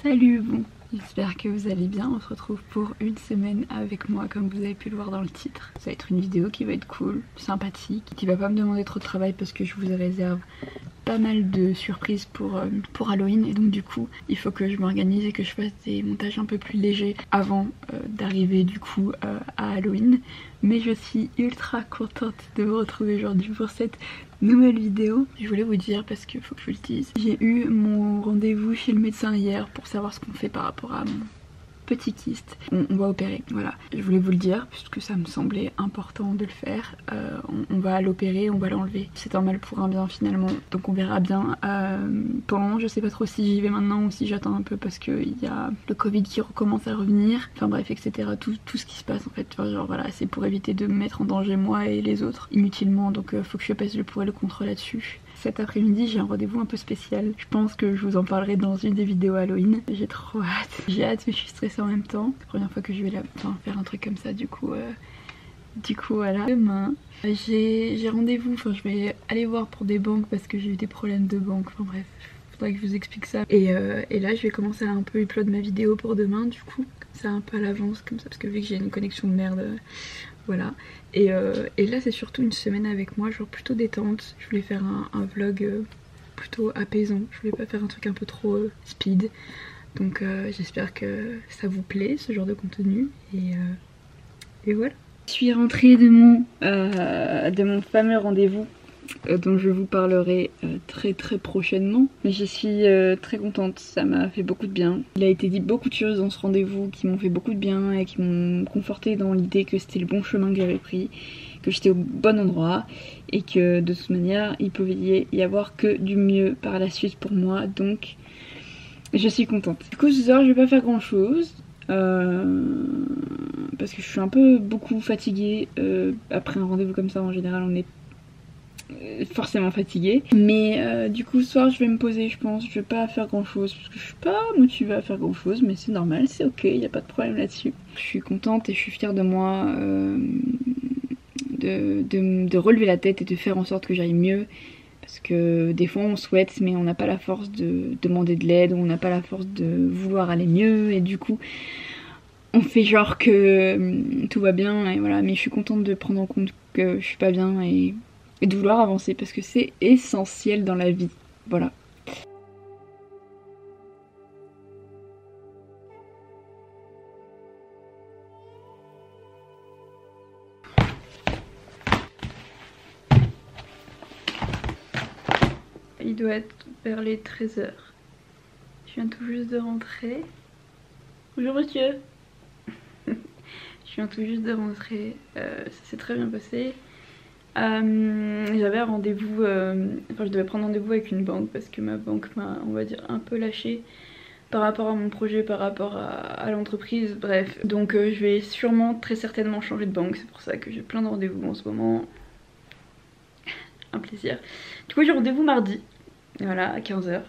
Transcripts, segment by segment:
Salut, bon, j'espère que vous allez bien. On se retrouve pour une semaine avec moi, comme vous avez pu le voir dans le titre. Ça va être une vidéo qui va être cool, sympathique, qui va pas me demander trop de travail parce que je vous réserve pas mal de surprises pour Halloween, et donc du coup il faut que je m'organise et que je fasse des montages un peu plus légers avant d'arriver du coup à Halloween. Mais je suis ultra contente de vous retrouver aujourd'hui pour cette nouvelle vidéo. Je voulais vous dire, parce qu'il faut que je vous le dise, j'ai eu mon rendez-vous chez le médecin hier pour savoir ce qu'on fait par rapport à mon petit kyste. On va opérer, voilà. Je voulais vous le dire puisque ça me semblait important de le faire. On va l'opérer, on va l'enlever. C'est un mal pour un bien finalement, donc on verra bien. Pour le moment je sais pas trop si j'y vais maintenant ou si j'attends un peu parce qu'il y a le Covid qui recommence à revenir. Enfin bref, etc. Tout ce qui se passe en fait. Enfin, genre voilà, c'est pour éviter de me mettre en danger moi et les autres inutilement, donc faut que je pèse le pour et le contre là-dessus. Cet après-midi j'ai un rendez-vous un peu spécial. Je pense que je vous en parlerai dans une des vidéos Halloween. J'ai trop hâte. J'ai hâte mais je suis stressée en même temps. C'est la première fois que je vais faire un truc comme ça du coup voilà. Demain j'ai rendez-vous, enfin je vais aller voir pour des banques parce que j'ai eu des problèmes de banque. Enfin bref, faudrait que je vous explique ça. Et là je vais commencer à un peu upload ma vidéo pour demain du coup. Comme ça un peu à l'avance comme ça parce que vu que j'ai une connexion de merde... voilà, et là c'est surtout une semaine avec moi, genre plutôt détente. Je voulais faire un vlog plutôt apaisant, je voulais pas faire un truc un peu trop speed. Donc j'espère que ça vous plaît ce genre de contenu, et voilà. Je suis rentrée de mon fameux rendez-vous dont je vous parlerai très prochainement. Mais je suis très contente, ça m'a fait beaucoup de bien. Il a été dit beaucoup de choses dans ce rendez-vous qui m'ont fait beaucoup de bien et qui m'ont conforté dans l'idée que c'était le bon chemin que j'avais pris, que j'étais au bon endroit et que de toute manière il pouvait y avoir que du mieux par la suite pour moi, donc je suis contente. Du coup ce soir je vais pas faire grand chose. Parce que je suis un peu beaucoup fatiguée. Après un rendez-vous comme ça en général on est forcément fatiguée, mais du coup ce soir je vais me poser, je pense. Je vais pas faire grand chose parce que je suis pas motivée à faire grand chose, mais c'est normal, c'est ok, y a pas de problème là-dessus. Je suis contente et je suis fière de moi de relever la tête et de faire en sorte que j'aille mieux, parce que des fois on souhaite mais on n'a pas la force de demander de l'aide, ou on n'a pas la force de vouloir aller mieux, et du coup on fait genre que tout va bien, et voilà. Mais je suis contente de prendre en compte que je suis pas bien et de vouloir avancer parce que c'est essentiel dans la vie, voilà. Il doit être vers les 13h. Je viens tout juste de rentrer. Bonjour monsieur. Je viens tout juste de rentrer, ça s'est très bien passé. J'avais un rendez-vous, enfin je devais prendre rendez-vous avec une banque parce que ma banque m'a, on va dire, un peu lâché par rapport à mon projet, par rapport à l'entreprise, bref. Donc je vais sûrement, très certainement changer de banque, c'est pour ça que j'ai plein de rendez-vous en ce moment. Un plaisir. Du coup j'ai rendez-vous mardi, voilà, à 15h,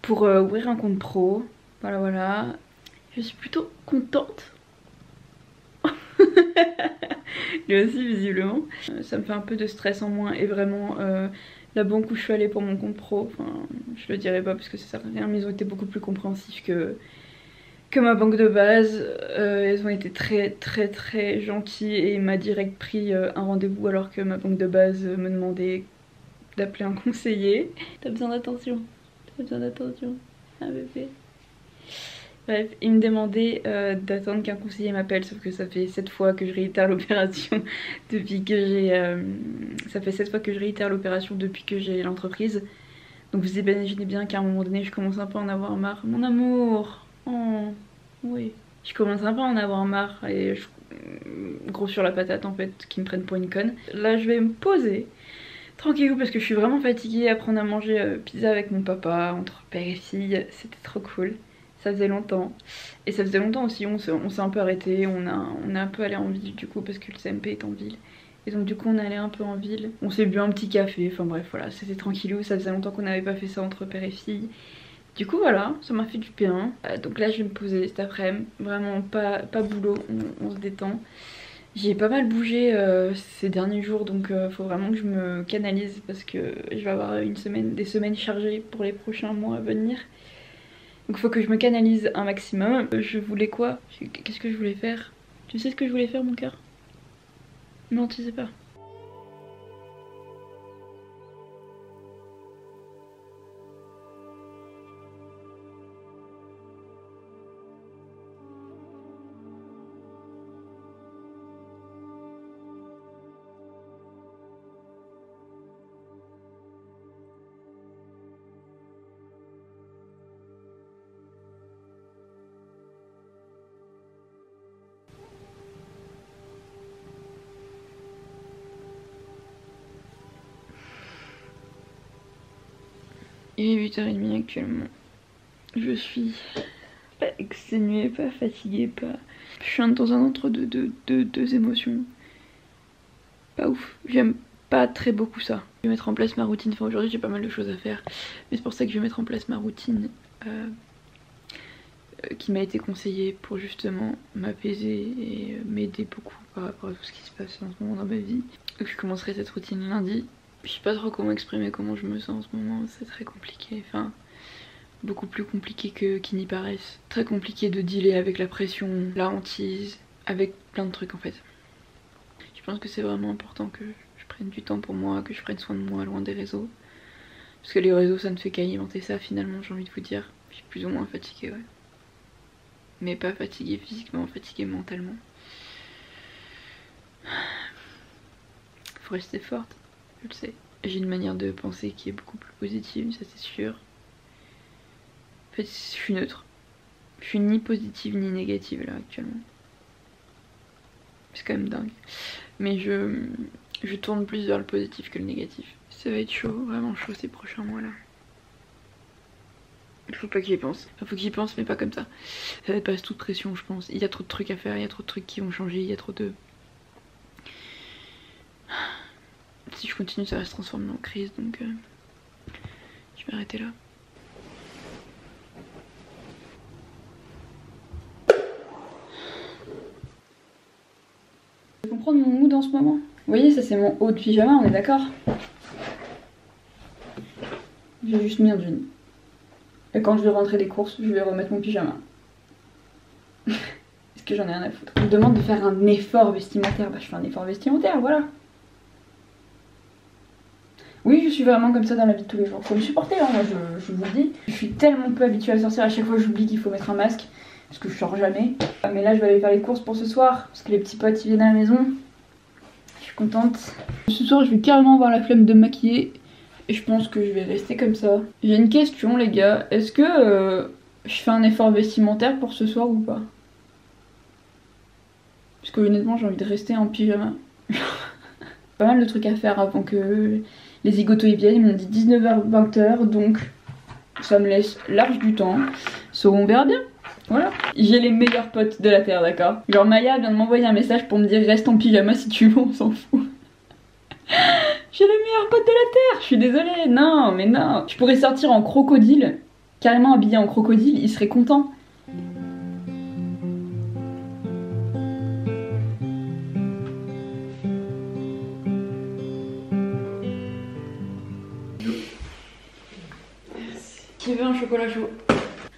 pour ouvrir un compte pro, voilà. Je suis plutôt contente. Lui aussi visiblement. Ça me fait un peu de stress en moins, et vraiment la banque où je suis allée pour mon compte pro, enfin je le dirai pas parce que ça sert à rien, mais ils ont été beaucoup plus compréhensifs que ma banque de base. Ils ont été très gentils et il m'a direct pris un rendez-vous alors que ma banque de base me demandait d'appeler un conseiller. T'as besoin d'attention, ah bébé. Bref, il me demandait d'attendre qu'un conseiller m'appelle, sauf que ça fait 7 fois que je réitère l'opération depuis que j'ai... ça fait 7 fois que je réitère l'opération depuis que j'ai l'entreprise. Donc vous imaginez bien qu'à un moment donné, je commence un peu à en avoir marre. Mon amour, oh, oui. Je commence un peu à en avoir marre et gros sur la patate en fait, qui me prennent pour une conne. Là, je vais me poser tranquillou parce que je suis vraiment fatiguée. Apprendre à manger pizza avec mon papa, entre père et fille, c'était trop cool. Ça faisait longtemps. Et ça faisait longtemps aussi, on s'est un peu arrêté, on est un peu allé en ville du coup parce que le CMP est en ville. Et donc du coup on est allé un peu en ville. On s'est bu un petit café, enfin bref voilà, c'était tranquillou, ça faisait longtemps qu'on n'avait pas fait ça entre père et fille. Du coup voilà, ça m'a fait du bien. Donc là je vais me poser cet après-midi, vraiment pas boulot, on se détend. J'ai pas mal bougé ces derniers jours, donc faut vraiment que je me canalise parce que je vais avoir des semaines chargées pour les prochains mois à venir. Donc faut que je me canalise un maximum. Je voulais quoi? Qu'est-ce que je voulais faire? Tu sais ce que je voulais faire mon cœur? Non, tu sais pas. Il est 8h30 actuellement. Je suis pas exténuée, pas fatiguée, pas... Je suis dans un deux émotions. Pas ouf. J'aime pas très beaucoup ça. Je vais mettre en place ma routine. Enfin aujourd'hui j'ai pas mal de choses à faire. Mais c'est pour ça que je vais mettre en place ma routine qui m'a été conseillée pour justement m'apaiser et m'aider beaucoup par rapport à tout ce qui se passe en ce moment dans ma vie. Donc je commencerai cette routine lundi. Je sais pas trop comment exprimer comment je me sens en ce moment, c'est très compliqué, enfin beaucoup plus compliqué qu'il n'y paraisse. Très compliqué de dealer avec la pression, la hantise, avec plein de trucs en fait. Je pense que c'est vraiment important que je prenne du temps pour moi, que je prenne soin de moi loin des réseaux. Parce que les réseaux ça ne fait qu'alimenter ça finalement, j'ai envie de vous dire. Je suis plus ou moins fatiguée, ouais. Mais pas fatiguée physiquement, fatiguée mentalement. Faut rester forte. Je le sais. J'ai une manière de penser qui est beaucoup plus positive, ça c'est sûr. En fait, je suis neutre. Je suis ni positive ni négative là actuellement. C'est quand même dingue. Mais je tourne plus vers le positif que le négatif. Ça va être chaud, vraiment chaud ces prochains mois là. Il faut pas que j'y pense. Enfin, faut que j'y pense mais pas comme ça. Ça va être pas toute pression je pense. Il y a trop de trucs à faire, il y a trop de trucs qui vont changer, il y a trop de... Si je continue ça va se transformer en crise donc je vais arrêter là. Vous pouvez comprendre mon mood en ce moment? Vous voyez ça c'est mon haut de pyjama, on est d'accord? J'ai juste mis un jean. Et quand je vais rentrer des courses je vais remettre mon pyjama. Est-ce que j'en ai rien à foutre? On me demande de faire un effort vestimentaire, bah je fais un effort vestimentaire, voilà. Oui, je suis vraiment comme ça dans la vie de tous les jours. Faut me supporter, hein, moi je vous le dis. Je suis tellement peu habituée à sortir, à chaque fois j'oublie qu'il faut mettre un masque. Parce que je sors jamais. Mais là je vais aller faire les courses pour ce soir. Parce que les petits potes ils viennent à la maison. Je suis contente. Ce soir je vais carrément avoir la flemme de me maquiller. Et je pense que je vais rester comme ça. J'ai une question les gars. Est-ce que je fais un effort vestimentaire pour ce soir ou pas? Parce que honnêtement j'ai envie de rester en pyjama. Pas mal de trucs à faire avant que les zigotos y viennent. Ils m'ont dit 19h-20h donc ça me laisse large du temps. So on verra bien. Voilà. J'ai les meilleurs potes de la terre, d'accord? Genre Maya vient de m'envoyer un message pour me dire reste en pyjama si tu veux, on s'en fout. J'ai les meilleurs potes de la terre, je suis désolée. Non, mais non. Je pourrais sortir en crocodile, carrément habillée en crocodile, ils seraient contents. Merci. Qui veut un chocolat chaud?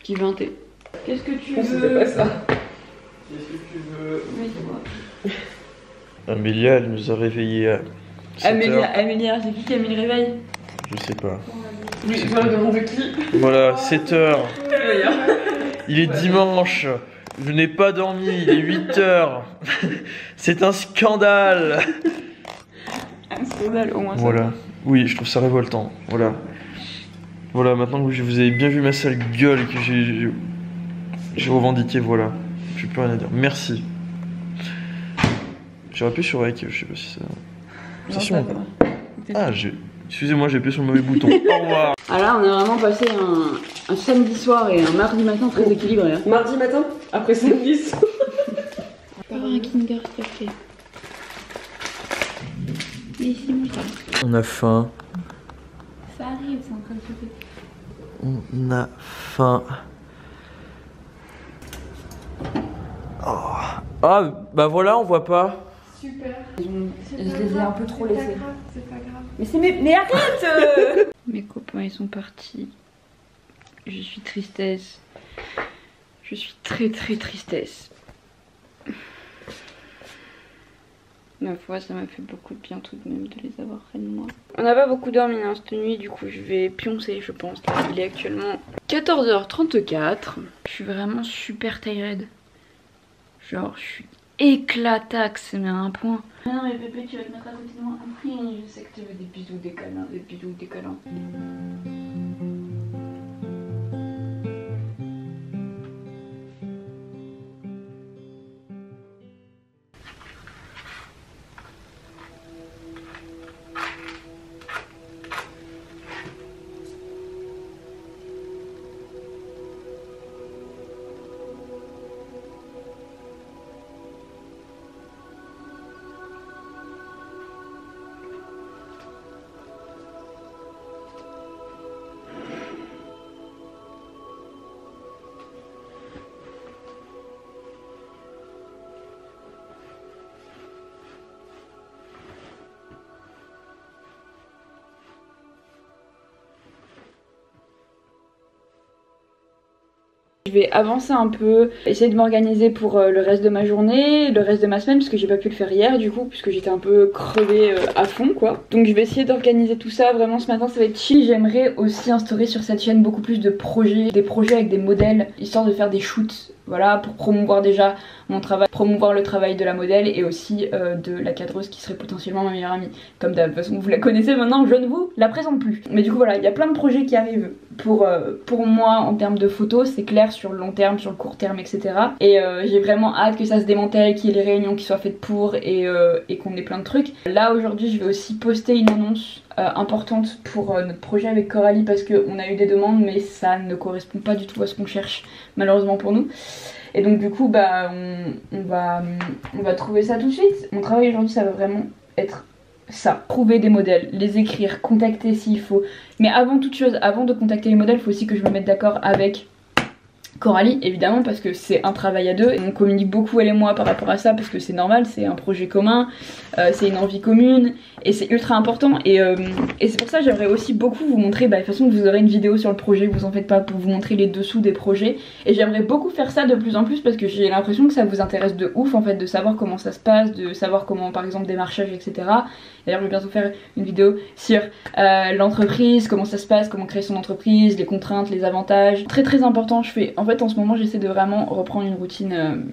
Qui veut un thé? Qu'est-ce que tu veux? C'était pas ça. Qu'est-ce que tu veux? Oui, dis-moi. Amélia, elle nous a réveillés à 7h. Amélia, c'est qui a mis le réveil? Je sais pas. Oui, je vais demander qui. Voilà, 7h. Il est dimanche. Je n'ai pas dormi, il est 8h. C'est un scandale. Un scandale, au moins ça. Voilà. Oui, je trouve ça révoltant. Voilà. Voilà, maintenant que vous avez bien vu ma sale gueule et que j'ai revendiqué, voilà. J'ai plus rien à dire. Merci. J'aurais appuyé sur like, je sais pas si ça... C'est sûr. Ah, excusez-moi, j'ai appuyé sur le mauvais bouton. Au revoir. Ah là, on a vraiment passé un samedi soir et un mardi matin très équilibré. Hein. Mardi matin, après samedi soir. On va avoir un Kinder, s'il te plaît. Mais ici, moi, On a faim. ça arrive, c'est en train de se faire. On a faim. Oh. Ah, bah voilà, on voit pas. Super. Je les ai un peu trop laissés. C'est pas grave. Mais arrête. Mes copains, ils sont partis. Je suis tristesse. Je suis très tristesse. Ma foi, ça m'a fait beaucoup de bien tout de même de les avoir près de moi. On n'a pas beaucoup dormi hein, cette nuit, du coup je vais pioncer je pense. Il est actuellement 14h34. Je suis vraiment super tired. Genre je suis éclataxe mais à un point. Ah non mais bébé tu vas te mettre à côté de moi. Oui, je sais que tu veux des bisous, des câlins, des bisous, des câlins. Je vais avancer un peu, essayer de m'organiser pour le reste de ma journée, le reste de ma semaine, parce que j'ai pas pu le faire hier du coup, puisque j'étais un peu crevée à fond quoi. Donc je vais essayer d'organiser tout ça, vraiment ce matin ça va être chill. J'aimerais aussi instaurer sur cette chaîne beaucoup plus de projets, des projets avec des modèles, histoire de faire des shoots, voilà, pour promouvoir déjà mon travail, promouvoir le travail de la modèle et aussi de la cadreuse qui serait potentiellement ma meilleure amie. Comme de toute façon vous la connaissez maintenant, je ne vous la présente plus. Mais du coup voilà, il y a plein de projets qui arrivent pour moi en termes de photos, c'est clair, sur le long terme, sur le court terme, etc. Et j'ai vraiment hâte que ça se démantèle, qu'il y ait les réunions qui soient faites pour et qu'on ait plein de trucs. Là aujourd'hui je vais aussi poster une annonce importante pour notre projet avec Coralie parce qu'on a eu des demandes mais ça ne correspond pas du tout à ce qu'on cherche malheureusement pour nous. Et donc du coup bah on va trouver ça tout de suite. Mon travail aujourd'hui ça va vraiment être ça, trouver des modèles, les écrire, contacter s'il faut. Mais avant toute chose, avant de contacter les modèles, il faut aussi que je me mette d'accord avec Coralie évidemment parce que c'est un travail à deux et on communique beaucoup elle et moi par rapport à ça parce que c'est normal, c'est un projet commun, c'est une envie commune et c'est ultra important et c'est pour ça que j'aimerais aussi beaucoup vous montrer, de toute façon vous aurez une vidéo sur le projet, vous en faites pas, pour vous montrer les dessous des projets et j'aimerais beaucoup faire ça de plus en plus parce que j'ai l'impression que ça vous intéresse de ouf en fait, de savoir comment ça se passe, de savoir comment par exemple démarchage etc. D'ailleurs je vais bientôt faire une vidéo sur l'entreprise, comment ça se passe, comment créer son entreprise, les contraintes, les avantages, très important. Je fais en fait en ce moment j'essaie de vraiment reprendre une routine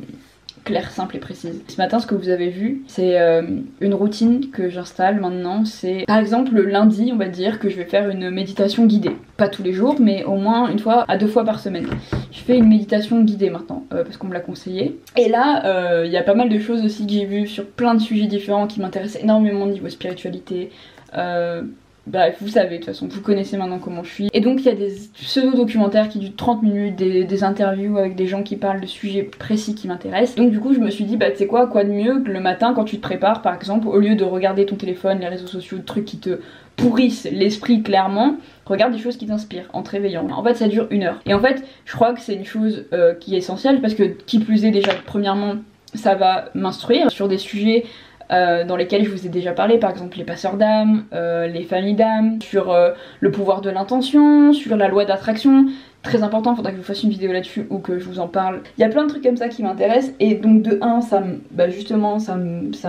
claire, simple et précise. Ce matin ce que vous avez vu c'est une routine que j'installe maintenant, c'est par exemple le lundi on va dire que je vais faire une méditation guidée. Pas tous les jours mais au moins une fois à 2 fois par semaine. Je fais une méditation guidée maintenant parce qu'on me l'a conseillé. Et là il y a pas mal de choses aussi que j'ai vues sur plein de sujets différents qui m'intéressent énormément niveau spiritualité. Bref, vous savez, de toute façon, vous connaissez maintenant comment je suis. Et donc il y a des pseudo-documentaires qui durent 30 minutes, des interviews avec des gens qui parlent de sujets précis qui m'intéressent. Donc du coup je me suis dit, bah tu sais quoi de mieux que le matin quand tu te prépares par exemple, au lieu de regarder ton téléphone, les réseaux sociaux, des trucs qui te pourrissent l'esprit clairement, regarde des choses qui t'inspirent en te réveillant. En fait ça dure 1 heure. Et en fait je crois que c'est une chose qui est essentielle parce que qui plus est déjà premièrement ça va m'instruire sur des sujets dans lesquels je vous ai déjà parlé, par exemple les passeurs d'âme, les familles d'âme, sur le pouvoir de l'intention, sur la loi d'attraction. Très important, faudra que je vous fasse une vidéo là-dessus ou que je vous en parle. Il y a plein de trucs comme ça qui m'intéressent et donc de 1 justement ça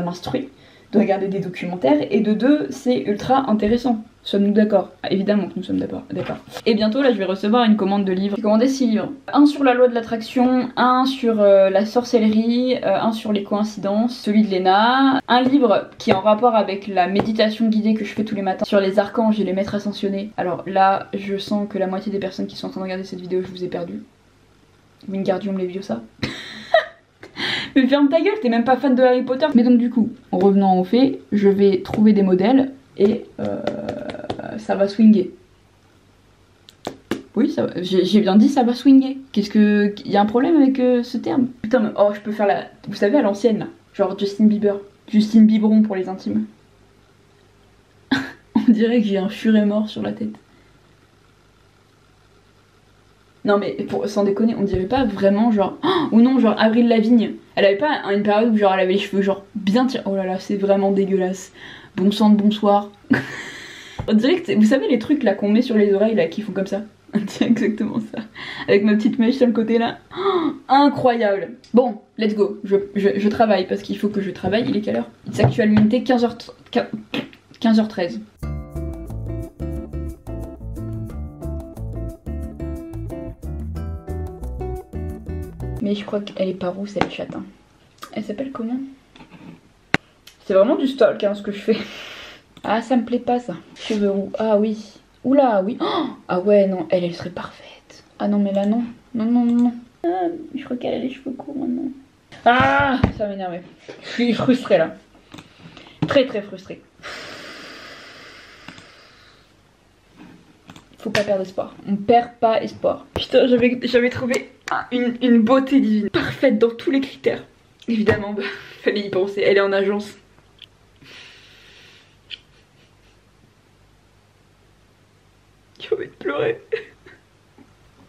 m'instruit de regarder des documentaires et de 2 c'est ultra intéressant. Sommes-nous d'accord? Évidemment que nous sommes d'accord. Et bientôt là je vais recevoir une commande de livres. J'ai commandé 6 livres. Un sur la loi de l'attraction, un sur la sorcellerie, un sur les coïncidences, celui de Léna, un livre qui est en rapport avec la méditation guidée que je fais tous les matins sur les archanges et les maîtres ascensionnés. Alors là je sens que la moitié des personnes qui sont en train de regarder cette vidéo je vous ai perdu. Wingardium Leviosa. Mais ferme ta gueule, t'es même pas fan de Harry Potter. Mais donc du coup, en revenant au fait, je vais trouver des modèles et ça va swinguer. Oui, j'ai bien dit ça va swinguer. Qu'est-ce que... y a un problème avec ce terme? Putain mais oh je peux faire la... Vous savez à l'ancienne là, genre Justin Bieber. Justin Biberon pour les intimes. On dirait que j'ai un furet mort sur la tête. Non mais sans déconner, on dirait pas vraiment genre... Oh, ou non, genre Avril Lavigne. Elle avait pas une période où genre elle avait les cheveux genre bien tirés. Oh là là, c'est vraiment dégueulasse. Bon sang de bonsoir. On dirait que vous savez les trucs là qu'on met sur les oreilles là qui font comme ça. Tiens, exactement ça. Avec ma petite mèche sur le côté là. Oh, incroyable. Bon, let's go. Je travaille parce qu'il faut que je travaille. Il est quelle heure? C'est actuellement 15h13. Mais je crois qu'elle est pas rousse, elle est chatte. Hein. Elle s'appelle comment? C'est vraiment du stalk hein, ce que je fais. Ah, ça me plaît pas ça. Cheveux roux. Ah oui. Oula, oui. Oh, ah ouais, non, elle serait parfaite. Ah non, mais là, non. Non, non, non, non. Ah, je crois qu'elle a les cheveux courts maintenant. Ah, ça m'énerve. Je suis frustrée là. Très, très frustrée. Faut pas perdre espoir. On perd pas espoir. Putain, j'avais trouvé une beauté divine. Parfaite dans tous les critères. Évidemment, bah, fallait y penser. Elle est en agence. J'ai envie de pleurer.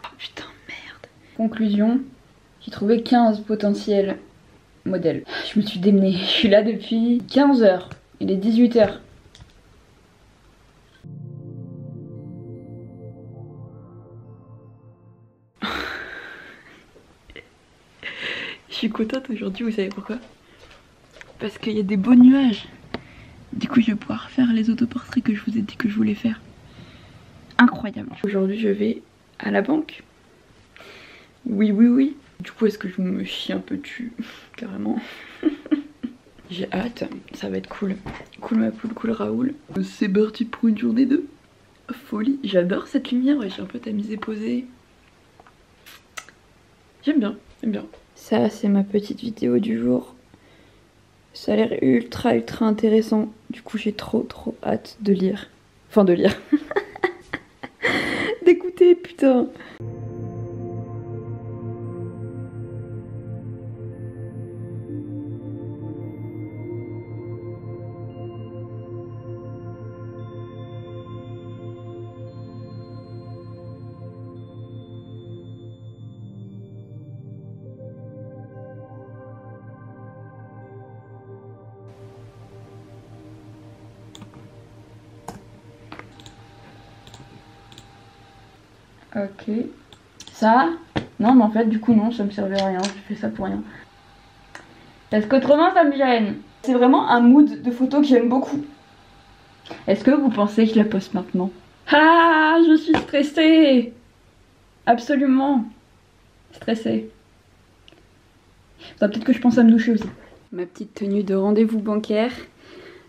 Oh putain, merde. Conclusion, j'ai trouvé 15 potentiels modèles. Je me suis démenée. Je suis là depuis 15 h. Il est 18 h. Je suis contente aujourd'hui, vous savez pourquoi? Parce qu'il y a des beaux nuages. Du coup, je vais pouvoir faire les autoportraits que je vous ai dit que je voulais faire. Incroyable. Aujourd'hui, je vais à la banque. Oui, oui, oui. Du coup, est-ce que je me chie un peu dessus? Carrément. J'ai hâte, ça va être cool. Cool ma poule, cool Raoul. C'est parti pour une journée de folie. J'adore cette lumière, j'ai un peu tamisé posé. J'aime bien, j'aime bien. Ça, c'est ma petite vidéo du jour. Ça a l'air ultra intéressant. Du coup, j'ai trop hâte de lire. Enfin, de lire. D'écouter, putain. Ok. Ça? Non, mais en fait, du coup, non, ça me servait à rien. Je fais ça pour rien. Parce qu'autrement, ça me gêne. C'est vraiment un mood de photo que j'aime beaucoup. Est-ce que vous pensez que je la poste maintenant? Ah, je suis stressée. Absolument. Stressée. Peut-être que je pense à me doucher aussi. Ma petite tenue de rendez-vous bancaire.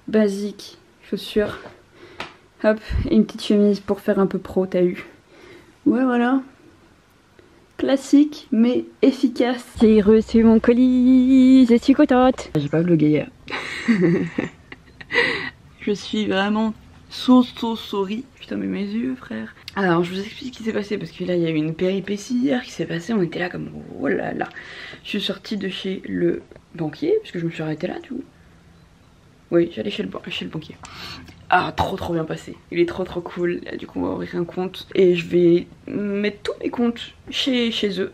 Basique. Chaussures. Hop. Et une petite chemise pour faire un peu pro, t'as eu. Ouais, voilà. Classique, mais efficace. J'ai reçu mon colis, je suis contente. J'ai pas vlogué hier. Je suis vraiment sorry. Putain, mais mes yeux, frère. Alors, je vous explique ce qui s'est passé, parce que là, il y a eu une péripétie hier qui s'est passée. On était là comme, oh là là. Je suis sortie de chez le banquier, parce que je me suis arrêtée là, du coup. Oui, j'allais chez le banquier. Ah, trop bien passé. Il est trop cool. Là, du coup, on va ouvrir un compte. Et je vais mettre tous mes comptes chez eux.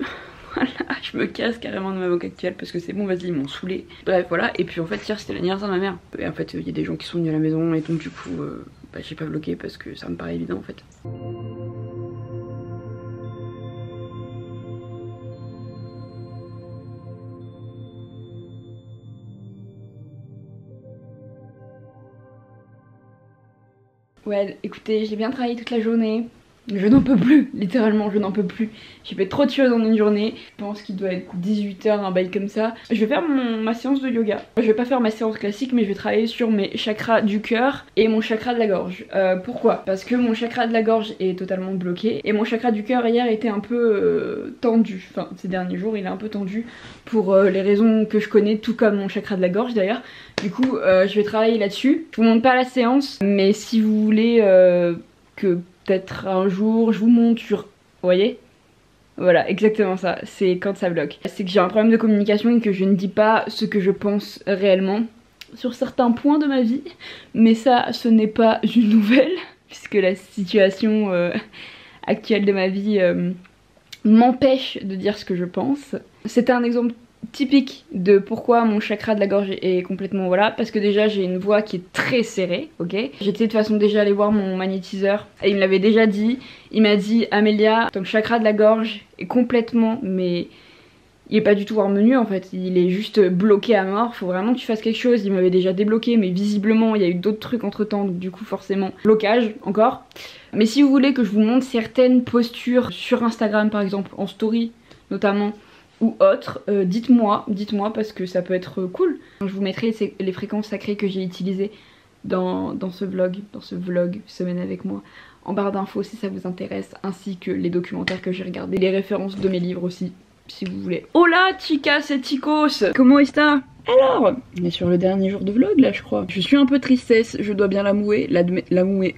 Voilà, je me casse carrément de ma banque actuelle parce que c'est bon, vas-y, ils m'ont saoulé. Bref, voilà. Et puis en fait, hier, c'était l'anniversaire de ma mère. Et en fait, il y a des gens qui sont venus à la maison. Et donc, du coup, bah, j'ai pas bloqué parce que ça me paraît évident en fait. Ouais, écoutez, j'ai bien travaillé toute la journée. Je n'en peux plus, littéralement, je n'en peux plus. J'ai fait trop de choses en une journée. Je pense qu'il doit être 18 h, un bail comme ça. Je vais faire ma séance de yoga. Je vais pas faire ma séance classique, mais je vais travailler sur mes chakras du cœur et mon chakra de la gorge. Pourquoi? Parce que mon chakra de la gorge est totalement bloqué. Et mon chakra du cœur hier était un peu tendu. Enfin, ces derniers jours, il est un peu tendu pour les raisons que je connais, tout comme mon chakra de la gorge d'ailleurs. Du coup, je vais travailler là-dessus. Je vous montre pas la séance, mais si vous voulez que peut-être un jour je vous montre sur... Vous voyez? Voilà, exactement ça, c'est quand ça bloque. C'est que j'ai un problème de communication et que je ne dis pas ce que je pense réellement sur certains points de ma vie. Mais ça, ce n'est pas une nouvelle, puisque la situation actuelle de ma vie m'empêche de dire ce que je pense. C'était un exemple typique de pourquoi mon chakra de la gorge est complètement voilà, parce que déjà j'ai une voix qui est très serrée, ok. J'étais de toute façon déjà allée voir mon magnétiseur et il me l'avait déjà dit. Il m'a dit Amélia, ton chakra de la gorge est complètement, mais il est pas du tout harmonieux en fait, il est juste bloqué à mort, faut vraiment que tu fasses quelque chose. Il m'avait déjà débloqué mais visiblement il y a eu d'autres trucs entre temps, donc du coup forcément blocage encore. Mais si vous voulez que je vous montre certaines postures sur Instagram par exemple, en story notamment, ou autre, dites-moi parce que ça peut être cool. Je vous mettrai les fréquences sacrées que j'ai utilisées dans ce vlog semaine avec moi en barre d'infos si ça vous intéresse, ainsi que les documentaires que j'ai regardés, les références de mes livres aussi si vous voulez. Hola chicas et chicos, comment est-ce? Alors, on est sur le dernier jour de vlog là je crois. Je suis un peu tristesse, je dois bien l'avouer.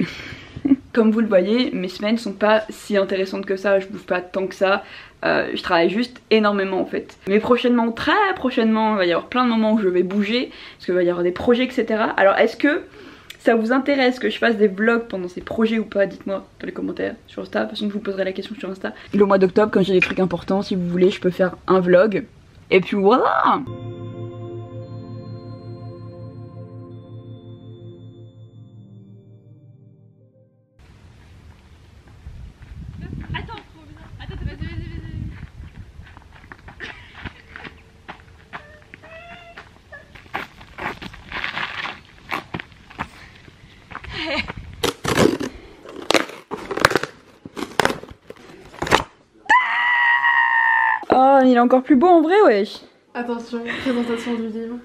Comme vous le voyez, mes semaines sont pas si intéressantes que ça, je bouffe pas tant que ça. Je travaille juste énormément en fait. Mais prochainement, très prochainement, il va y avoir plein de moments où je vais bouger, parce qu'il va y avoir des projets, etc. Alors est-ce que ça vous intéresse que je fasse des vlogs pendant ces projets ou pas? Dites-moi dans les commentaires sur Insta, de toute façon je vous poserai la question sur Insta. Le mois d'octobre, quand j'ai des trucs importants, si vous voulez, je peux faire un vlog. Et puis voilà! Oh, il est encore plus beau en vrai, wesh. Attention, présentation du livre.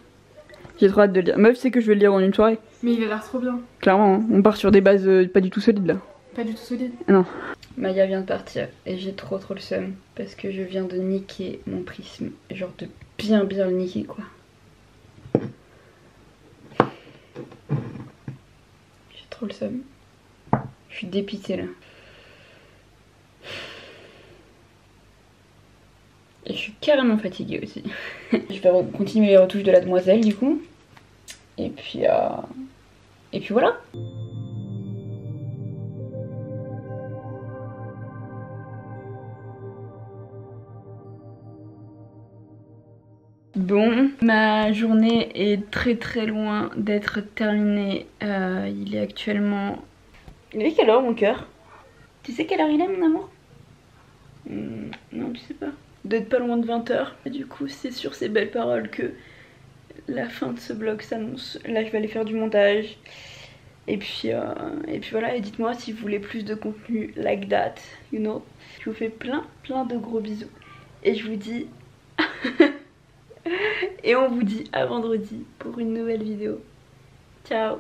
J'ai trop hâte de le lire. Meuf, c'est que je vais le lire en une soirée. Mais il a l'air trop bien. Clairement, hein. On part sur des bases pas du tout solides là. Pas du tout solide. Non. Maya vient de partir et j'ai trop le seum parce que je viens de niquer mon prisme. Genre de bien le niquer quoi. J'ai trop le seum. Je suis dépitée là. Et je suis carrément fatiguée aussi. Je vais continuer les retouches de la demoiselle du coup. Et puis voilà. Bon, ma journée est très loin d'être terminée. Il est actuellement... Il est quelle heure mon cœur? Tu sais quelle heure il est mon amour? Non, tu sais pas. D'être pas loin de 20 h. Et du coup, c'est sur ces belles paroles que la fin de ce vlog s'annonce. Là, je vais aller faire du montage. Et puis voilà, et dites-moi si vous voulez plus de contenu like that, you know. Je vous fais plein de gros bisous. Et je vous dis... Et on vous dit à vendredi pour une nouvelle vidéo. Ciao.